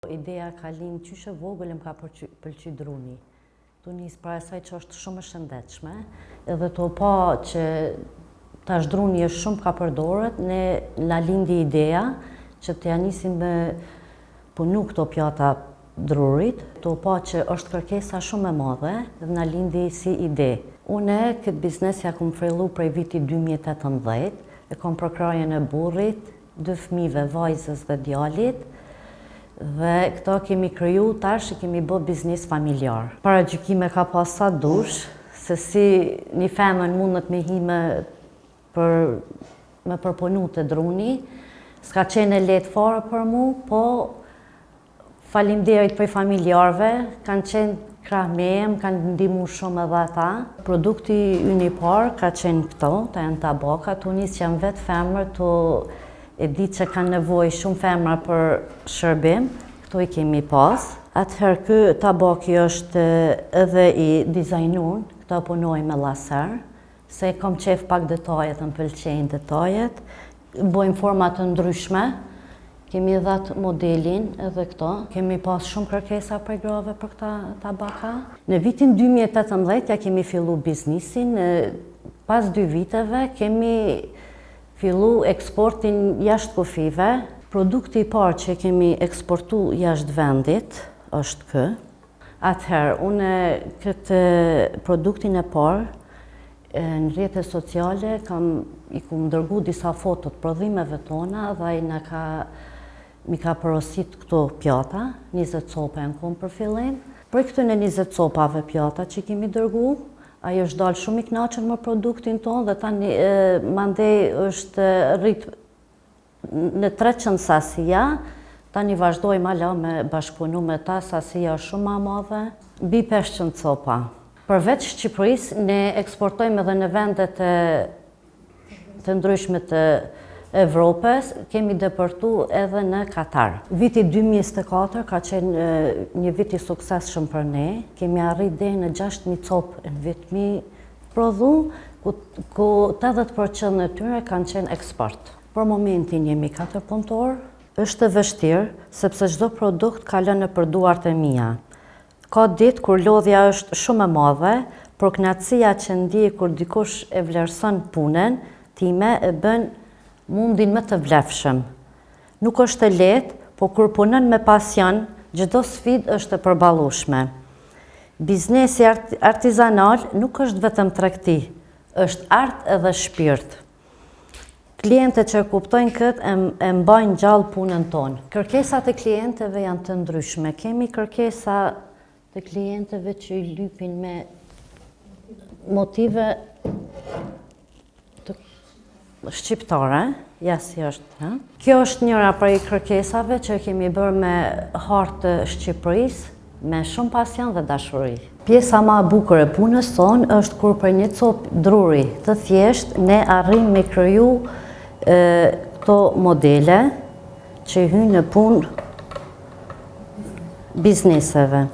Ideja ka lind qyshe vogël më ka pëlqy druni. Tu nis para asaj që është shumë e shëndetshme, edhe to pa që tash druni është shumë ka përdoret, ne na lindi ideja që t'ja nisim me punu këto pjata drurit, to pa që është kërkesa shumë e madhe dhe na lindi si ide. Une këtë biznes ja kom frellu prej viti 2018, e kom për krajen e burrit, 2 fëmijëve, vajzës dhe djalit, dhe këto kemi kriju tash, kemi bë biznes familjar. Para gjykime ka pas sa dush, se si një femën mundet me hi me përpunu të druni, s'ka qenë e letë fare për mu, po faleminderit prej familjarve, kanë qenë krah me em, kanë ndihmu shumë edhe ata. Produkti ynë i parë ka qenë këto, të janë tabaka, tu nis që janë vetë femër, tu e di që kanë nevojë shumë femra për shërbim, këto i kemi pas. Atëherë ky tabaki është edhe i dizajnuar, këto punoj me laser, se kom qef pak detajet, më pëlqejnë detajet, bojmë forma të ndryshme, kemi dhatë modelin edhe këto, kemi pas shumë kërkesa për grave për këta tabaka. Në vitin 2018 ja kemi fillu biznisin, pas 2 viteve kemi fillu eksportin jashtë kufive. Produkti i parë që kemi eksportu jashtë vendit është kë. Atëherë, une këtë produktin e parë në rrjetet sociale i kom dërgu disa fotot prodhimeve tona dhe mi ka porosit këto pjata, 20 copa në kom për fillim. Për këtën e 20 copave pjata që kemi dërgu, ajo është dalë shumë i knaqen më produktin tonë dhe tani mandej është rritë në 300 sasia, tani vazhdojmë ala me bashkëpunu me ta, sasia është shumë ma madhe, mbi 500 copa. Përveç Shqipërisë, ne eksportojmë edhe në vendet të ndryshme të Evropës, kemi depërtu edhe në Katar. Viti 2024 ka qenë një vit i suksesshëm për ne, kemi arrit deri në 6.000 copë në vit mi prodhu, ku 80% në tyre kanë qenë eksport. Për momentin jemi 4 punëtor, është e vështirë, sepse çdo produkt ka lënë nëpër duart e mia. Ka ditë kur lodhja është shumë e madhe, por kënaqësia që ndjej kur dikush e vlerëson punën time e bën mundin më të vlefshëm. Nuk është e lehtë, por kur punon me pasion, çdo sfidë është e përballueshme. Biznesi artizanal nuk është vetëm tregti, është art edhe shpirt. Klientët që kuptojnë këtë e mbajnë gjallë punën tonë. Kërkesat e klientëve janë të ndryshme. Kemi kërkesa të klientëve që i lypin me motive të shqiptare, ja si është. Kjo është njëra prej kërkesave që kemi bërë me hartë të Shqipërisë, me shumë pasion dhe dashuri. Pjesa ma bukur e punës tonë është kur për një copë druri të thjesht, ne arrim me kriju këto modele që hynë në punë bizneseve.